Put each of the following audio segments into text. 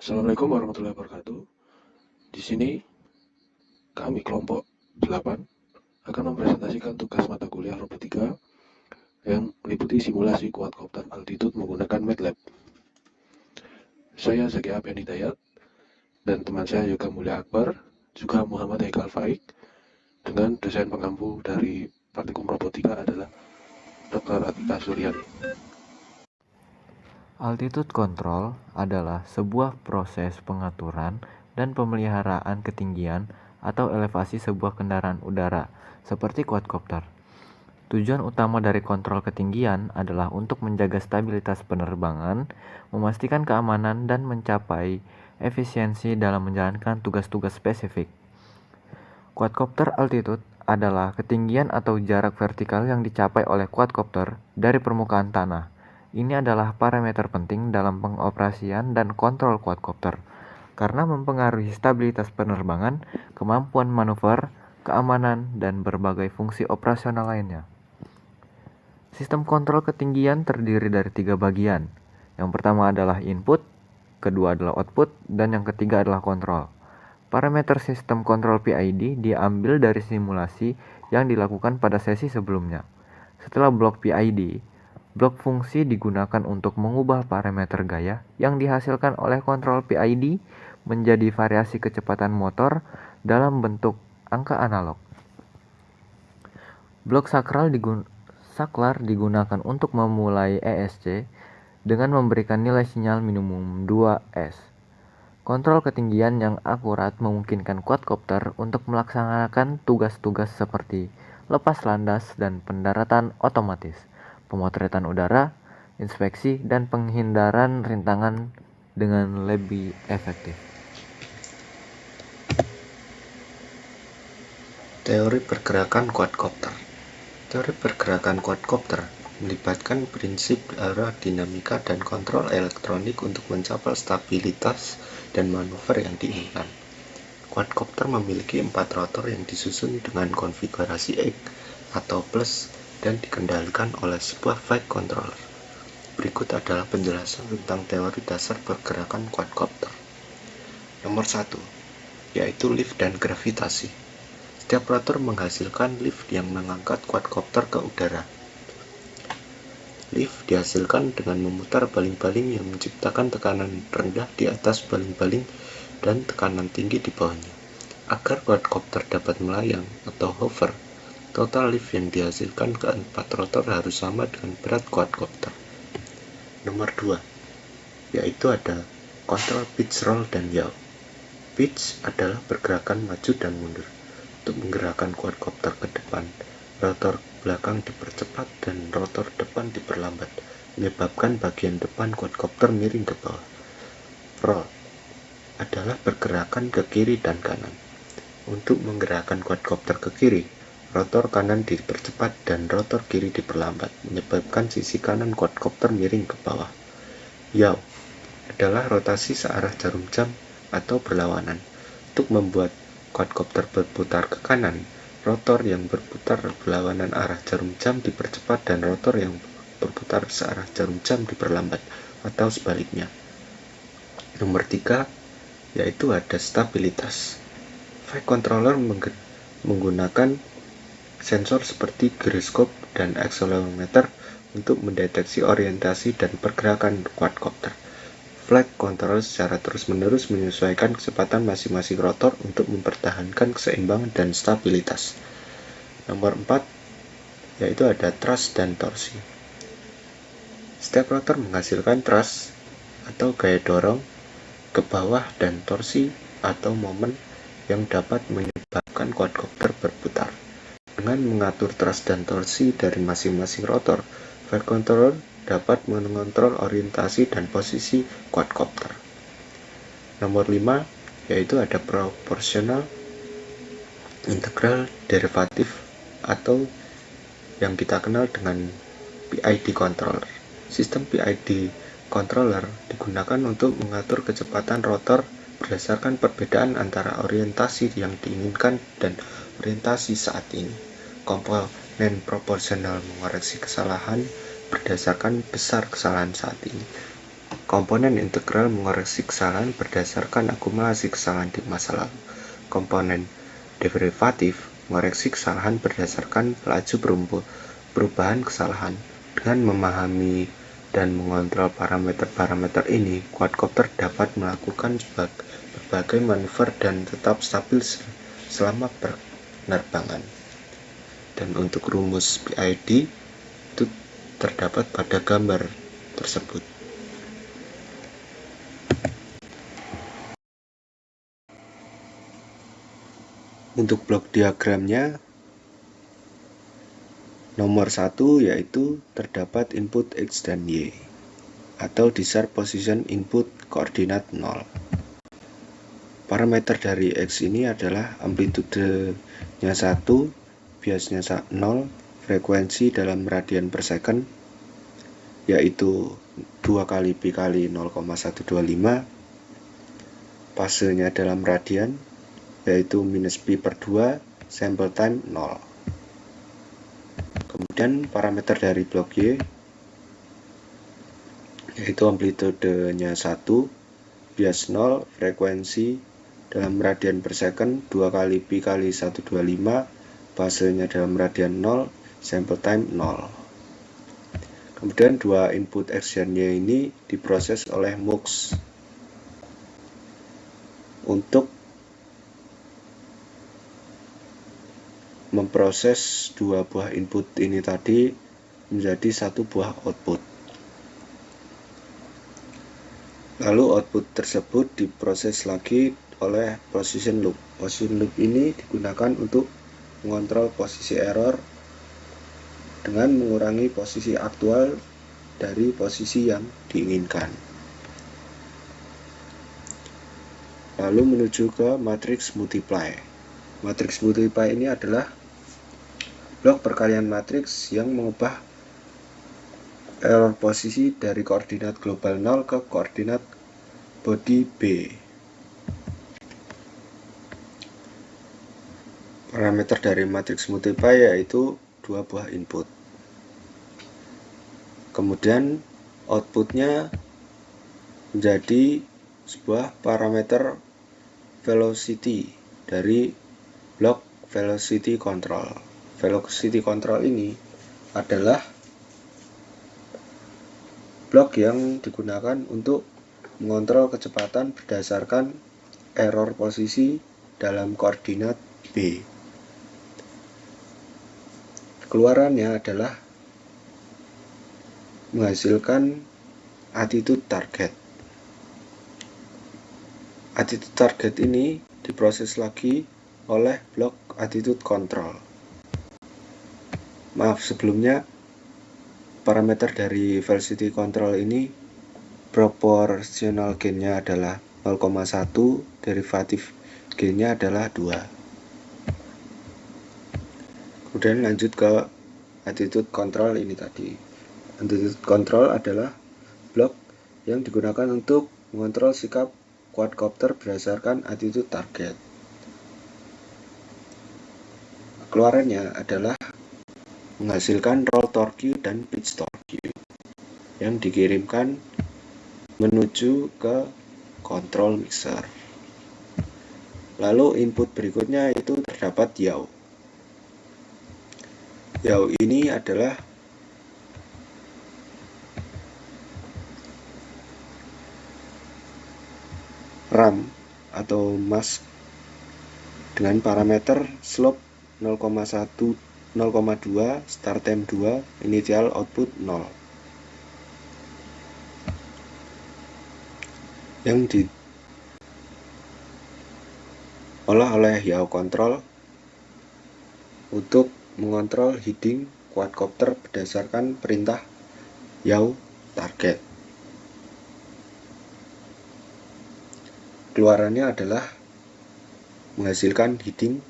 Assalamualaikum warahmatullahi wabarakatuh. Di sini kami kelompok 8 akan mempresentasikan tugas mata kuliah robotika yang meliputi simulasi quadcopter altitude menggunakan MATLAB. Saya Zaki Aben Hidayat dan teman saya Yoga Mulia Akbar, juga Muhammad Haikal Faik, dengan dosen pengampu dari praktikum robotika adalah Dr. Atika Suryani. Altitude control adalah sebuah proses pengaturan dan pemeliharaan ketinggian atau elevasi sebuah kendaraan udara, seperti quadcopter. Tujuan utama dari kontrol ketinggian adalah untuk menjaga stabilitas penerbangan, memastikan keamanan, dan mencapai efisiensi dalam menjalankan tugas-tugas spesifik. Quadcopter altitude adalah ketinggian atau jarak vertikal yang dicapai oleh quadcopter dari permukaan tanah. Ini adalah parameter penting dalam pengoperasian dan kontrol quadcopter karena mempengaruhi stabilitas penerbangan, kemampuan manuver, keamanan, dan berbagai fungsi operasional lainnya. Sistem kontrol ketinggian terdiri dari 3 bagian. Yang pertama adalah input, kedua adalah output, dan yang ketiga adalah kontrol. Parameter sistem kontrol PID diambil dari simulasi yang dilakukan pada sesi sebelumnya. Setelah blok PID, blok fungsi digunakan untuk mengubah parameter gaya yang dihasilkan oleh kontrol PID menjadi variasi kecepatan motor dalam bentuk angka analog. Blok saklar digunakan untuk memulai ESC dengan memberikan nilai sinyal minimum 2S. Kontrol ketinggian yang akurat memungkinkan quadcopter untuk melaksanakan tugas-tugas seperti lepas landas dan pendaratan otomatis, pemotretan udara, inspeksi, dan penghindaran rintangan dengan lebih efektif. Teori pergerakan quadcopter. Teori pergerakan quadcopter melibatkan prinsip aerodinamika dan kontrol elektronik untuk mencapai stabilitas dan manuver yang diinginkan. Quadcopter memiliki 4 rotor yang disusun dengan konfigurasi X atau plus dan dikendalikan oleh sebuah flight controller. Berikut adalah penjelasan tentang teori dasar pergerakan quadcopter. Nomor 1, yaitu lift dan gravitasi. Setiap rotor menghasilkan lift yang mengangkat quadcopter ke udara. Lift dihasilkan dengan memutar baling-baling yang menciptakan tekanan rendah di atas baling-baling dan tekanan tinggi di bawahnya. Agar quadcopter dapat melayang atau hover, total lift yang dihasilkan keempat rotor harus sama dengan berat quadcopter. Nomor 2, yaitu ada kontrol pitch, roll, dan yaw. Pitch adalah pergerakan maju dan mundur. Untuk menggerakkan quadcopter ke depan, rotor belakang dipercepat dan rotor depan diperlambat, menyebabkan bagian depan quadcopter miring ke bawah. Roll adalah pergerakan ke kiri dan kanan. Untuk menggerakkan quadcopter ke kiri, rotor kanan dipercepat dan rotor kiri diperlambat, menyebabkan sisi kanan quadcopter miring ke bawah. Yaw adalah rotasi searah jarum jam atau berlawanan. Untuk membuat quadcopter berputar ke kanan, rotor yang berputar berlawanan arah jarum jam dipercepat dan rotor yang berputar searah jarum jam diperlambat, atau sebaliknya. Nomor 3, yaitu ada stabilitas. Flight controller menggunakan sensor seperti gyroscope dan accelerometer untuk mendeteksi orientasi dan pergerakan quadcopter. Flight controller secara terus-menerus menyesuaikan kecepatan masing-masing rotor untuk mempertahankan keseimbangan dan stabilitas. Nomor 4, yaitu ada thrust dan torsi. Setiap rotor menghasilkan thrust atau gaya dorong ke bawah dan torsi atau momen yang dapat menyebabkan quadcopter berputar. Dengan mengatur thrust dan torsi dari masing-masing rotor, flight controller dapat mengontrol orientasi dan posisi quadcopter. Nomor 5, yaitu ada proportional integral derivative atau yang kita kenal dengan PID controller. Sistem PID controller digunakan untuk mengatur kecepatan rotor berdasarkan perbedaan antara orientasi yang diinginkan dan orientasi saat ini. Komponen proporsional mengoreksi kesalahan berdasarkan besar kesalahan saat ini. Komponen integral mengoreksi kesalahan berdasarkan akumulasi kesalahan di masa lalu. Komponen derivatif mengoreksi kesalahan berdasarkan laju perubahan kesalahan. Dengan memahami dan mengontrol parameter-parameter ini, quadcopter dapat melakukan berbagai manuver dan tetap stabil selama penerbangan. Dan untuk rumus PID itu terdapat pada gambar tersebut. Untuk blok diagramnya, nomor 1 yaitu terdapat input X dan Y, atau desired position input koordinat 0. Parameter dari X ini adalah amplitudenya 1, biasnya 0, frekuensi dalam radian per second, yaitu 2 kali pi kali 0,125, fasenya dalam radian, yaitu minus pi per 2, sample time 0. Kemudian parameter dari blok Y, yaitu amplitudenya 1, bias 0, frekuensi dalam radian per second, 2 kali pi kali 125, fasenya dalam radian 0, sample time 0. Kemudian dua input X dan Y ini diproses oleh MUX untuk memproses dua buah input ini tadi menjadi satu buah output. Lalu output tersebut diproses lagi oleh position loop. Position loop ini digunakan untuk mengontrol posisi error dengan mengurangi posisi aktual dari posisi yang diinginkan. Lalu menuju ke matrix multiply. Matrix multiply ini adalah blok perkalian matriks yang mengubah error posisi dari koordinat global 0 ke koordinat body B. Parameter dari matriks multiply yaitu dua buah input. Kemudian outputnya menjadi sebuah parameter velocity dari blok velocity control. Velocity control ini adalah blok yang digunakan untuk mengontrol kecepatan berdasarkan error posisi dalam koordinat B. Keluarannya adalah menghasilkan attitude target. Attitude target ini diproses lagi oleh blok attitude control. Maaf, sebelumnya parameter dari velocity control ini proporsional gainnya adalah 0,1, derivatif gainnya adalah 2. Kemudian lanjut ke attitude control ini tadi. Attitude control adalah blok yang digunakan untuk mengontrol sikap quadcopter berdasarkan attitude target. Keluarannya adalah menghasilkan roll torque dan pitch torque yang dikirimkan menuju ke control mixer. Lalu input berikutnya itu terdapat yaw. Yaw ini adalah RAM atau mask dengan parameter slope 0,2, start time 2, initial output 0. Yang diolah oleh yaw control untuk mengontrol heading quadcopter berdasarkan perintah yaw target. Keluarannya adalah menghasilkan heading,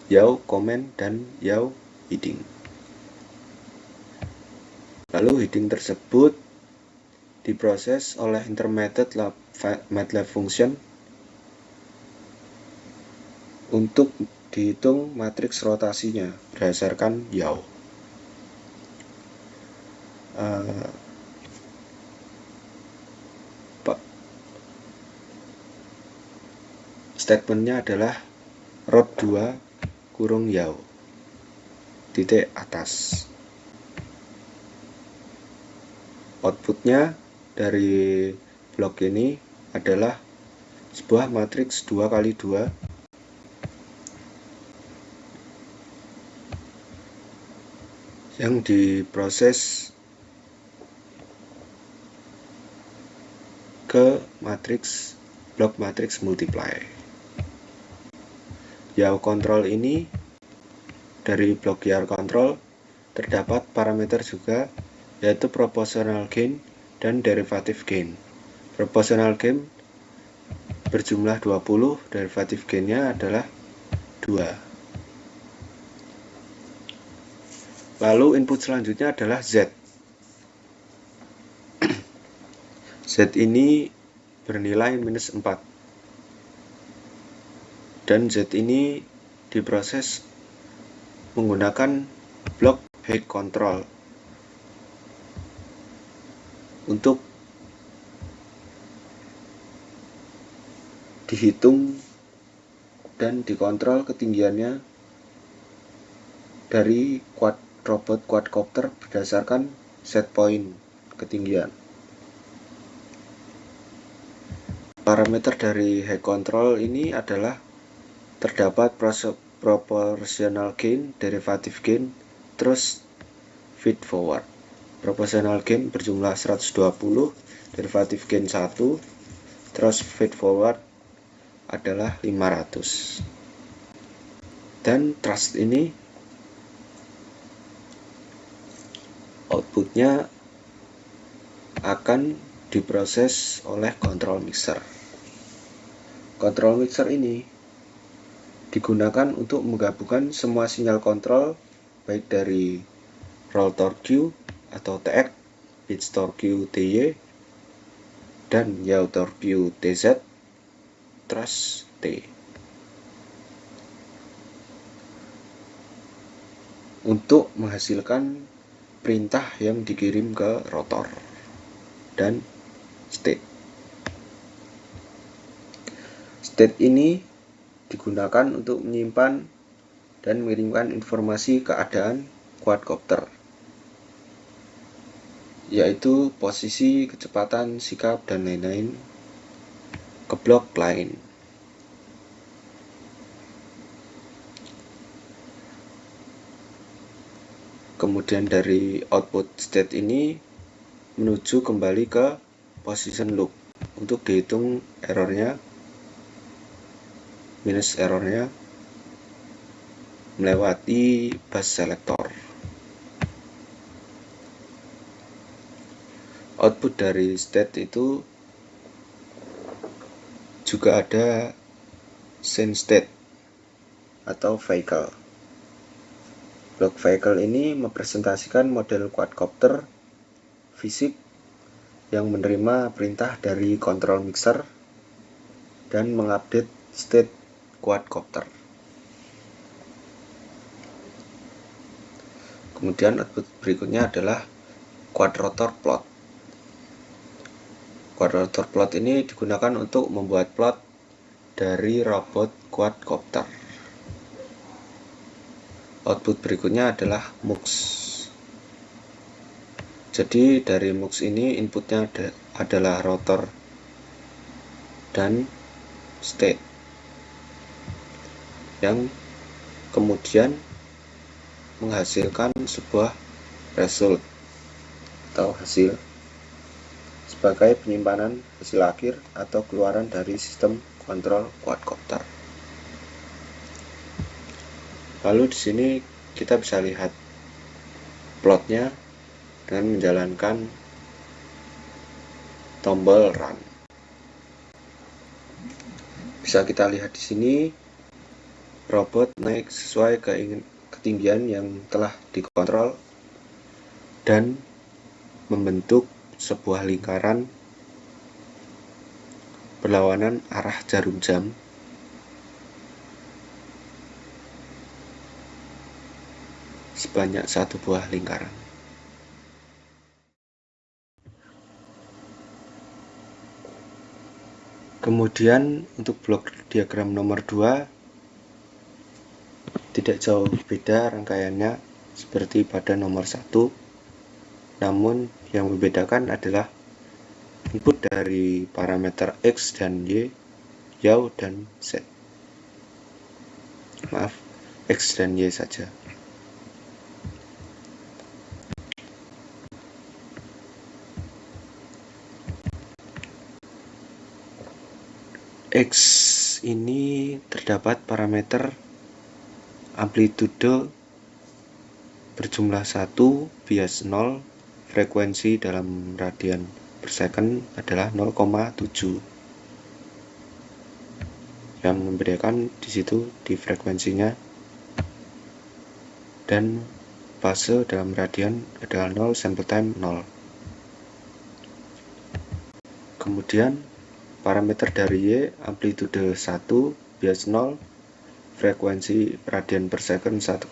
yaw command, dan yaw heading. Lalu heading tersebut diproses oleh intermediate MATLAB function untuk dihitung matriks rotasinya berdasarkan yaw. statementnya adalah rod 2 kurung yaw titik atas. Outputnya dari blok ini adalah sebuah matriks 2x2 yang diproses ke blok matriks multiply. Yaw control ini dari blok YAR control terdapat parameter juga, yaitu proportional gain dan derivative gain. Proportional gain berjumlah 20, derivative gainnya adalah 2. Lalu input selanjutnya adalah Z. Z ini bernilai -4. Dan Z ini diproses menggunakan blok height control untuk dihitung dan dikontrol ketinggiannya dari robot quadcopter berdasarkan set point ketinggian. Parameter dari height control ini adalah terdapat proportional gain, derivative gain, terus feed forward. Proportional gain berjumlah 120, derivative gain 1, terus feed forward adalah 500. Dan thrust ini outputnya akan diproses oleh control mixer. Control mixer ini digunakan untuk menggabungkan semua sinyal kontrol baik dari roll torque Q atau TX, pitch torque Q TY, dan yaw torque Q TZ, thrust T, untuk menghasilkan perintah yang dikirim ke rotor dan state. State ini digunakan untuk menyimpan dan mengirimkan informasi keadaan quadcopter, yaitu posisi, kecepatan, sikap, dan lain-lain ke blok lain. Kemudian dari output state ini menuju kembali ke position loop untuk dihitung errornya, minus errornya melewati bus selector. Output dari state itu juga ada scene state atau vehicle. Blok vehicle ini merepresentasikan model quadcopter fisik yang menerima perintah dari control mixer dan mengupdate state quadcopter. Kemudian output berikutnya adalah quadrotor plot. Quadrotor plot ini digunakan untuk membuat plot dari robot quadcopter. Output berikutnya adalah MUX. Jadi dari MUX ini inputnya adalah rotor dan state, yang kemudian menghasilkan sebuah result atau hasil sebagai penyimpanan hasil akhir atau keluaran dari sistem kontrol quadcopter. Lalu di sini kita bisa lihat plotnya dengan menjalankan tombol run. Bisa kita lihat di sini robot naik sesuai ketinggian yang telah dikontrol dan membentuk sebuah lingkaran berlawanan arah jarum jam sebanyak 1 buah lingkaran. Kemudian untuk blok diagram nomor 2 tidak jauh beda rangkaiannya seperti pada nomor 1, namun yang membedakan adalah input dari parameter X dan Y, Y dan Z. Maaf, X dan Y saja. X ini terdapat parameter amplitude berjumlah 1, bias 0, frekuensi dalam radian per second adalah 0,7. Yang membedakan di situ di frekuensinya, dan fase dalam radian adalah 0, sample time 0. Kemudian parameter dari Y, amplitude 1, bias 0, frekuensi radian per second 1,7,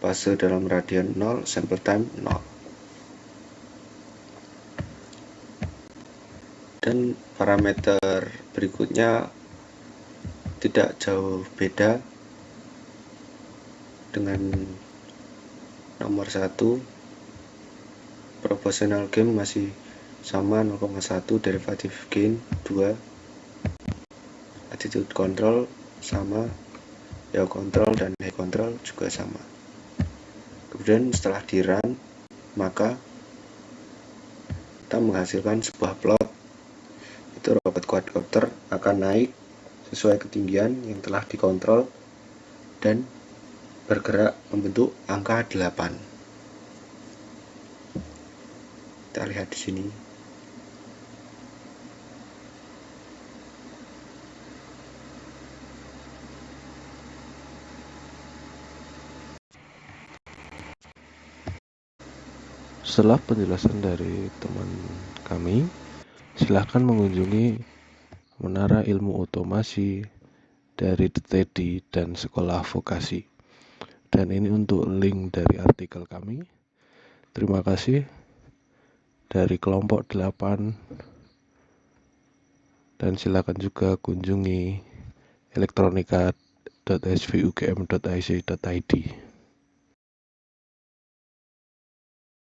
fase dalam radian 0, sample time 0. Dan parameter berikutnya tidak jauh beda dengan nomor 1. Proportional gain masih sama 0,1, derivatif gain 2, attitude control sama, yaw control dan high control juga sama. Kemudian setelah di run, maka kita menghasilkan sebuah plot. Itu robot quadcopter akan naik sesuai ketinggian yang telah dikontrol dan bergerak membentuk angka 8. Kita lihat di sini. Setelah penjelasan dari teman kami, silahkan mengunjungi Menara Ilmu Otomasi dari TEDI dan Sekolah Vokasi. Dan ini untuk link dari artikel kami. Terima kasih dari kelompok 8, dan silakan juga kunjungi elektronika.svugm.ic.id.